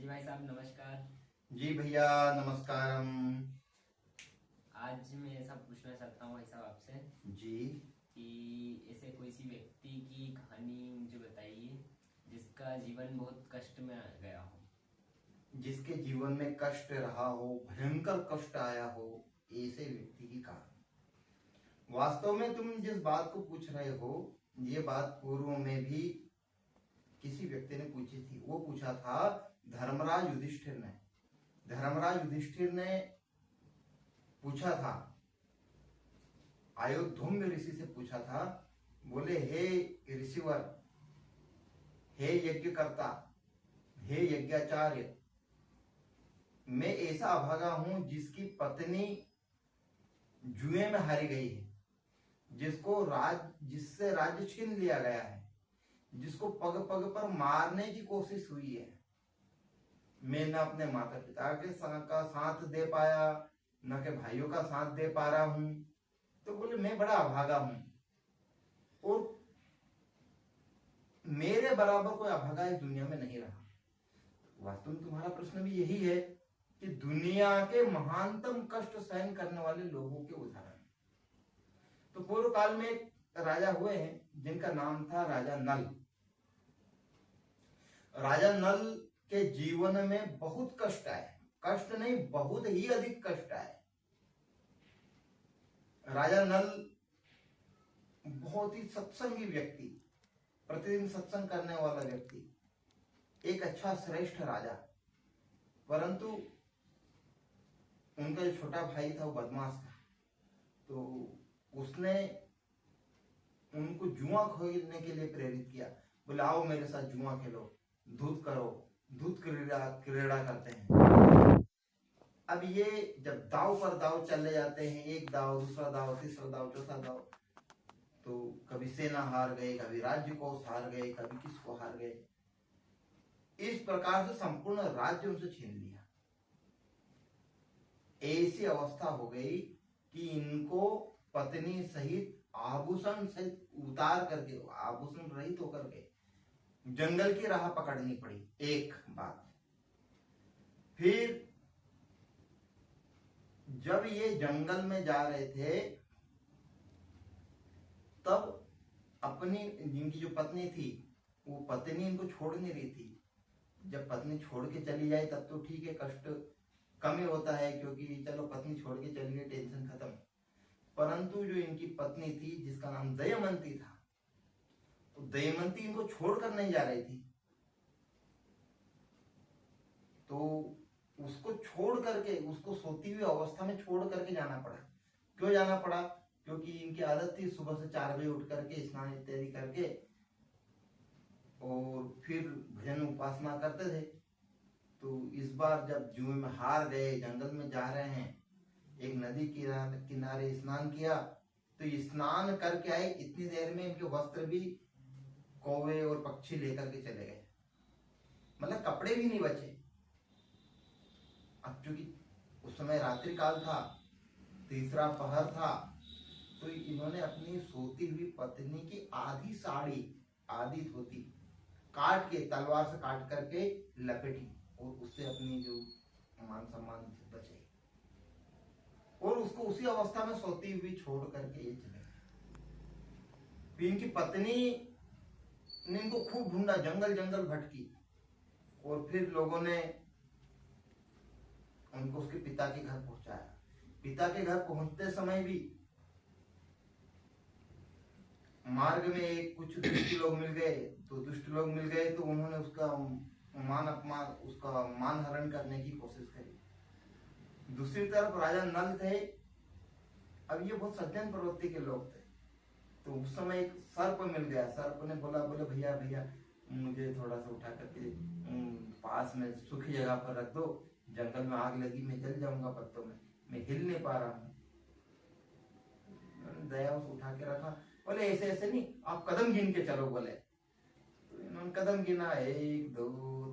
जी भाई साहब नमस्कार। जी भैया नमस्कारम। आज मैं ऐसा पूछना चाहता हूँ भाई साहब आपसे जी कि ऐसे कोई सी व्यक्ति की कहानी मुझे बताइए जिसका जीवन बहुत कष्ट में गया हो। जिसके जीवन में कष्ट रहा हो, भयंकर कष्ट आया हो, ऐसे व्यक्ति की कहानी। वास्तव में तुम जिस बात को पूछ रहे हो, ये बात पूर्व में भी किसी व्यक्ति ने पूछी थी। वो पूछा था धर्मराज युधिष्ठिर ने। धर्मराज युधिष्ठिर ने पूछा था, आयोधुम्य ऋषि से पूछा था। बोले, हे ऋषिवर, हे यज्ञकर्ता, हे यज्ञाचार्य, मैं ऐसा अभागा हूं जिसकी पत्नी जुए में हारी गई है, जिससे राज्य छीन लिया गया है, जिसको पग पग पर मारने की कोशिश हुई है। मैं न अपने माता पिता का साथ दे पाया, न के भाइयों का साथ दे पा रहा हूं। तो बोले मैं बड़ा अभागा हूं, और मेरे बराबर कोई अभागा इस दुनिया में नहीं रहा। वास्तव में तुम्हारा प्रश्न भी यही है कि दुनिया के महानतम कष्ट सहन करने वाले लोगों के उदाहरण। तो पूर्व काल में एक राजा हुए हैं जिनका नाम था राजा नल। राजा नल के जीवन में बहुत कष्ट आए, कष्ट नहीं बहुत ही अधिक कष्ट आए। राजा नल बहुत ही सत्संगी व्यक्ति, प्रतिदिन सत्संग करने वाला व्यक्ति, एक अच्छा श्रेष्ठ राजा। परंतु उनका जो छोटा भाई था वो बदमाश था। तो उसने उनको जुआ खेलने के लिए प्रेरित किया। बोले आओ मेरे साथ जुआ खेलो, धूत करो, धूत क्रीड़ा करते हैं। अब ये जब दाव पर दाव चले जाते हैं, एक दाव, दूसरा दाव, तीसरा दाव, चौथा दाव, तो कभी सेना हार गए, कभी राज्य कोष हार गए, कभी किसको हार गए। इस प्रकार से संपूर्ण राज्य उनसे छीन लिया। ऐसी अवस्था हो गई कि इनको पत्नी सहित आभूषण सहित उतार करके, आभूषण रहित होकर के जंगल की राह पकड़नी पड़ी। एक बात। फिर जब ये जंगल में जा रहे थे, तब अपनी जिनकी जो पत्नी थी, वो पत्नी इनको छोड़ नहीं रही थी। जब पत्नी छोड़ के चली जाए तब तो ठीक है, कष्ट कम ही होता है, क्योंकि चलो पत्नी छोड़ के चली गई, टेंशन खत्म। परंतु जो इनकी पत्नी थी जिसका नाम दयमंती था, तो दयमंती इनको छोड़कर नहीं जा रही थी। तो उसको छोड़ करके, उसको सोती हुई अवस्था में छोड़ करके जाना पड़ा। क्यों जाना पड़ा? क्योंकि इनकी आदत थी सुबह से 4 बजे उठ करके स्नान इत्यादि करके और फिर भजन उपासना करते थे। तो इस बार जब जुए में हार गए, जंगल में जा रहे हैं, एक नदी किनारे स्नान किया, तो स्नान करके आए, इतनी देर में इनके वस्त्र भी कौवे और पक्षी लेकर के चले गए, मतलब कपड़े भी नहीं बचे। अब चूंकि उस समय रात्रि काल था, तीसरा पहर था, तो इन्होंने अपनी सोती हुई पत्नी की आधी साड़ी, आधी धोती काट के, तलवार से काट करके लपेटी और उससे अपनी जो मान सम्मान बचे, और उसको उसी अवस्था में सोती हुई छोड़ करके ये चले गए। इनकी पत्नी ने इनको खूब ढूंढा, जंगल जंगल भटकी, और फिर लोगों ने उनको उसके पिता के घर पहुंचाया। पिता के घर पहुंचते समय भी मार्ग में कुछ दुष्ट लोग मिल गए। तो उन्होंने उसका मान हरण करने की कोशिश करी। दूसरी तरफ राजा नल थे। अब ये बहुत सज्जन प्रवृत्ति के लोग थे। तो उस समय एक सर्प मिल गया। सर्प ने बोले भैया भैया मुझे थोड़ा सा उठा करके पास में सूखी जगह पर रख दो, जंगल में आग लगी, मैं जल जाऊंगा पत्तों में, मैं हिल नहीं पा रहा हूँ। दया उसे उठा के रखा। बोले ऐसे ऐसे नहीं, आप कदम गिन के चलो। बोले तो इन्होंने कदम गिना, 1 2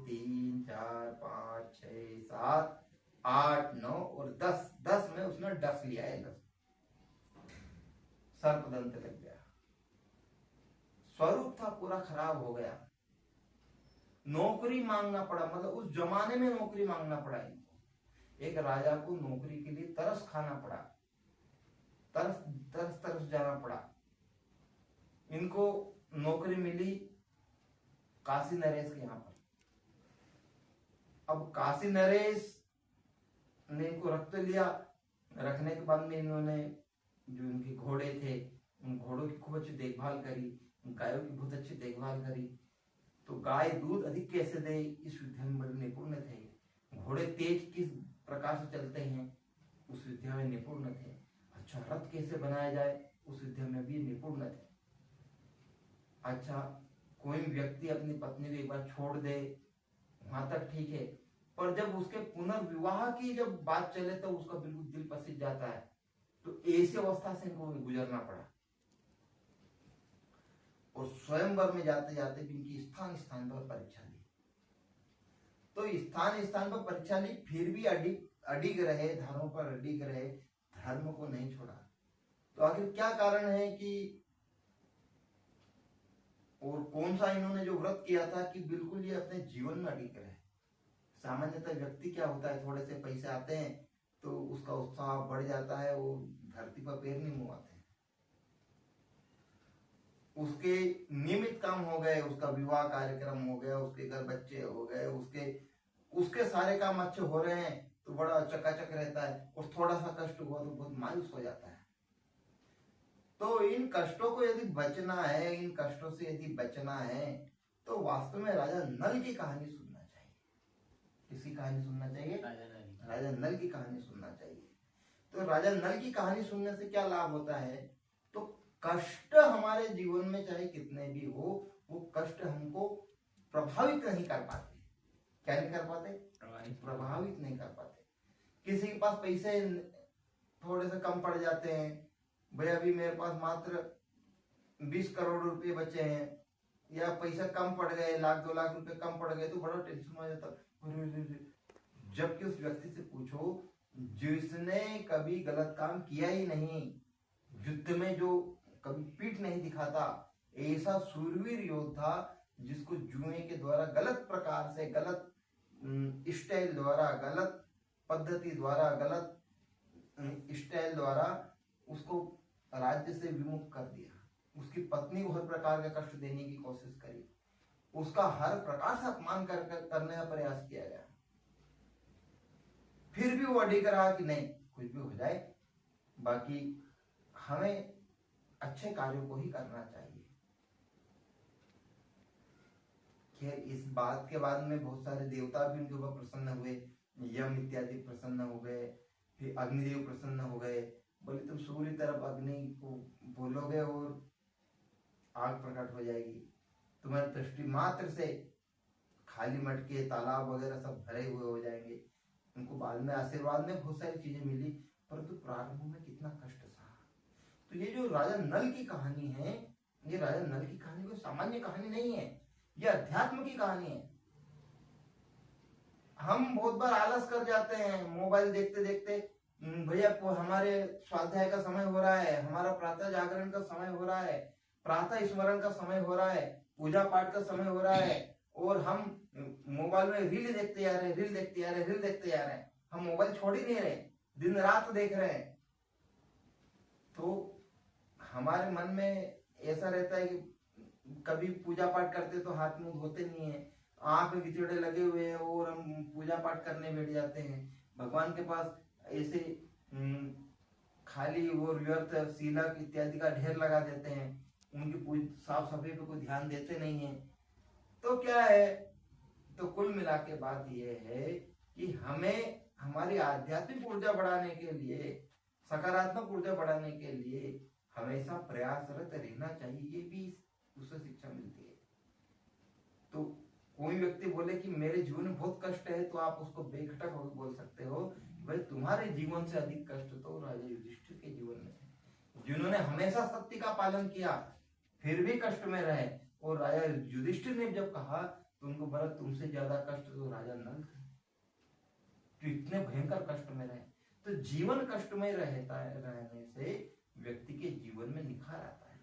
3 4 5 6 7 8 9 और 10। 10 में उसने डस लिया है, 10 सर्पदंत लग गया। स्वरूप था पूरा खराब हो गया। नौकरी मांगना पड़ा, मतलब उस जमाने में नौकरी मांगना पड़ा इनको। एक राजा को नौकरी के लिए तरस खाना पड़ा, तरस तरस तरस जाना पड़ा। इनको नौकरी मिली काशी नरेश के यहाँ पर। अब काशी नरेश ने इनको रख तो लिया, रखने के बाद में इन्होंने जो इनके घोड़े थे उन घोड़ों की खूब अच्छी देखभाल करी, गायों की बहुत अच्छी देखभाल करी। तो गाय दूध अधिक कैसे दे इस विद्या में बड़े निपुण थे। घोड़े तेज किस प्रकार से चलते हैं उस विद्या में निपुण थे। अच्छा रथ कैसे बनाया जाए उस विद्या में भी निपुण थे। अच्छा कोई व्यक्ति अपनी पत्नी को एक बार छोड़ दे वहां तक ठीक है, पर जब उसके पुनर्विवाह की जब बात चले तो उसका बिल्कुल दिल पसीज जाता है। तो ऐसी अवस्था से इनको गुजरना पड़ा। और स्वयंवर में जाते जाते भी इनकी स्थान स्थान पर परीक्षा ली। तो स्थान स्थान पर परीक्षा ली, फिर भी अडिग रहे, धर्म पर अडिग रहे, धर्म को नहीं छोड़ा। तो आखिर क्या कारण है कि और कौन सा इन्होंने जो व्रत किया था कि बिल्कुल ये अपने जीवन में अडिग रहे। सामान्यतः व्यक्ति क्या होता है, थोड़े से पैसे आते हैं तो उसका उत्साह बढ़ जाता है, वो धरती पर पैर नहीं मुआते। उसके नियमित काम हो गए, उसका विवाह कार्यक्रम हो गया, उसके घर बच्चे हो गए, उसके सारे काम अच्छे हो रहे हैं तो बड़ा चकाचक रहता है। और थोड़ा सा कष्ट हुआ तो बहुत मायूस हो जाता है। तो इन कष्टों को यदि बचना है, इन कष्टों से यदि बचना है तो वास्तव में राजा नल की कहानी सुनना चाहिए। किसकी कहानी सुनना चाहिए? राजा नल की कहानी सुनना चाहिए। तो राजा नल की कहानी सुनने से क्या लाभ होता है? तो कष्ट हमारे जीवन में चाहे कितने भी हो, वो कष्ट हमको प्रभावित नहीं कर पाते। क्या नहीं कर पाते? प्रभावित नहीं कर पाते। किसी के पास पैसे थोड़े से कम पड़ जाते हैं, भैया अभी मेरे पास मात्र 20 करोड़ रुपए बचे हैं, या पैसा कम पड़ गए, 1-2 लाख रुपए कम पड़ गए, तो बड़ा टेंशन हो जाता। जबकि उस व्यक्ति से पूछो जिसने कभी गलत काम किया ही नहीं, युद्ध में जो कभी पीठ नहीं दिखाता, ऐसा सूरवीर योद्धा जिसको जुए के द्वारा गलत प्रकार से, गलत स्टाइल द्वारा, गलत पद्धति द्वारा, गलत स्टाइल द्वारा उसको राज्य से विमुख कर दिया, उसकी पत्नी को हर प्रकार का कष्ट देने की कोशिश करी, उसका हर प्रकार से अपमान करने का प्रयास किया गया, फिर भी वो अडिग रहा कि नहीं कुछ भी हो जाए, बाकी हमें अच्छे कार्यों को ही करना चाहिए। खैर इस बात के बाद में बहुत सारे देवता भी उनके ऊपर प्रसन्न हुए, यम इत्यादि प्रसन्न हो गए, फिर अग्निदेव प्रसन्न हो गए, बोले तुम सूर्य तरफ अग्नि को बोलोगे और आग प्रकट हो जाएगी, तुम्हारी दृष्टि मात्र से खाली मटके, तालाब वगैरह सब भरे हुए हो जाएंगे। उनको बाद में आशीर्वाद में बहुत सारी चीजें मिली, परंतु प्रारंभ में कितना कष्ट सहा। तो ये जो राजा नल की कहानी है, ये राजा नल की कहानी कोई सामान्य कहानी नहीं है, ये अध्यात्म की कहानी है। हम बहुत बार आलस कर जाते हैं मोबाइल देखते देखते, भैया हमारे स्वाध्याय का समय हो रहा है, हमारा प्रातः जागरण का समय हो रहा है, प्रातः स्मरण का समय हो रहा है, पूजा पाठ का समय हो रहा है, और हम मोबाइल में रील देखते जा रहे हैं, रील देखते जा रहे हैं, रील देखते जा रहे हैं, हम मोबाइल छोड़ ही नहीं रहे, दिन रात देख रहे हैं। तो हमारे मन में ऐसा रहता है कि कभी पूजा पाठ करते तो हाथ मुंह धोते नहीं है, आंख में कीचड़े लगे हुए हैं और हम पूजा पाठ करने बैठ जाते हैं। भगवान के पास ऐसे खाली वो व्यर्थ सीलक इत्यादि का ढेर लगा देते हैं, उनकी साफ सफाई पे कोई ध्यान देते नहीं है। तो क्या है, तो कुल मिला के बात यह है कि हमें हमारी आध्यात्मिक ऊर्जा बढ़ाने के लिए, सकारात्मक ऊर्जा बढ़ाने के लिए हमेशा प्रयासरत रहना चाहिए, ये भी उससे शिक्षा मिलती है। तो कोई व्यक्ति बोले कि मेरे जीवन में बहुत कष्ट है, तो आप उसको बेखटक होकर बोल सकते हो भाई तुम्हारे जीवन से अधिक कष्ट तो राजा युधिष्ठिर के जीवन में थे, जिन्होंने हमेशा सत्य का पालन किया फिर भी कष्ट में रहे। और राजा युधिष्ठिर ने जब कहा तो उनको बोला तुमसे ज्यादा कष्ट तो राजा नल थे, जो इतने भयंकर कष्ट में रहे। तो जीवन कष्ट में रहने से व्यक्ति के जीवन में निखार आता है।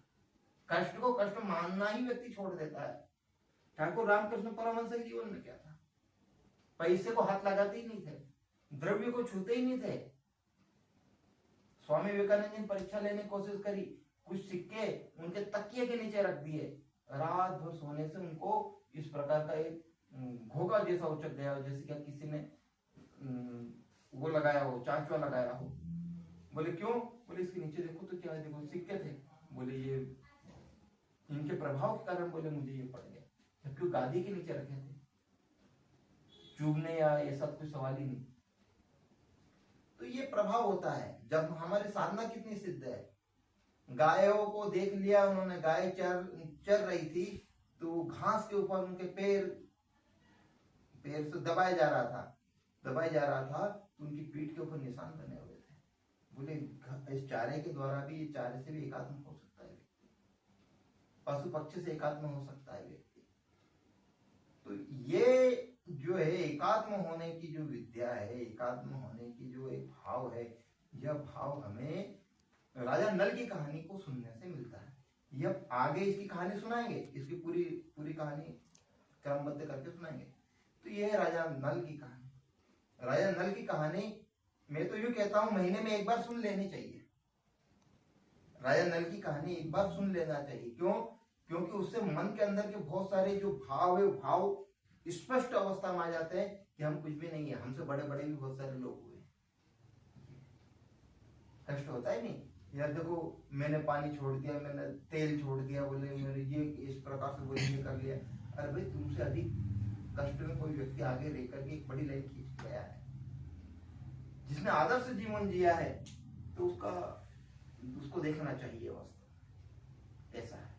कष्ट को कष्ट मानना ही व्यक्ति छोड़ देता है। ठाकुर रामकृष्ण परमहंस के जीवन में क्या था? पैसे को हाथ लगाते ही नहीं थे, द्रव्य को छूते ही नहीं थे। स्वामी विवेकानंद ने परीक्षा लेने की कोशिश करी, कुछ सिक्के उनके तकिए के नीचे रख दिए, रात भर सोने से उनको इस प्रकार का एक घोगा जैसा उचक गया, जैसे क्या किसी ने वो लगाया हो, चाचुआ लगाया हो। बोले क्यों? बोले इसके नीचे देखो तो क्या है, देखो सिक्के थे। बोले ये इनके प्रभाव के कारण बोले मुझे ये पड़ गया, जबकि वो गादी के नीचे रखे थे, चुभने या ऐसा कोई सवाल ही नहीं। तो ये प्रभाव होता है जब हमारी साधना कितनी सिद्ध है। गायों को देख लिया उन्होंने, गाय चर रही थी तो घास के ऊपर उनके पैर से दबाया जा रहा था, तो उनकी पीठ के ऊपर निशान बने हुए थे। बोले इस चारे के द्वारा भी, चारे से भी एकात्म हो सकता है, पशु पक्षी से एकात्म हो सकता है व्यक्ति। तो ये जो है एकात्म होने की जो विद्या है, एकात्म होने की जो एक भाव है, यह भाव हमें राजा नल की कहानी को सुनने से मिलता है। यह आगे इसकी कहानी सुनाएंगे, इसकी पूरी कहानी क्रमबद्ध करके सुनाएंगे। तो यह है राजा नल की कहानी। राजा नल की कहानी मैं तो यूं कहता हूं महीने में एक बार सुन लेनी चाहिए। राजा नल की कहानी एक बार सुन लेना चाहिए। क्यों? क्योंकि उससे मन के अंदर के बहुत सारे जो भाव है, भाव स्पष्ट अवस्था में आ जाते हैं कि हम कुछ भी नहीं है, हमसे बड़े बड़े भी बहुत सारे लोग हुए। कष्ट होता है नहीं यार, देखो मैंने पानी छोड़ दिया, मैंने तेल छोड़ दिया, बोले मैंने ये इस प्रकार से बोले ये कर लिया। अरे भाई तुमसे अधिक कष्ट में कोई व्यक्ति आगे रह करके एक बड़ी लाइन खींच गया है, जिसने आदर्श जीवन जिया है, तो उसको देखना चाहिए वास्तव ऐसा है।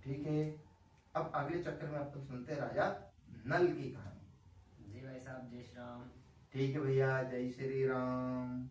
ठीक है, अब अगले चक्कर में अपन सुनते राजा नल की कहानी। जी भाई साहब, जय श्री राम। ठीक है भैया, जय श्री राम।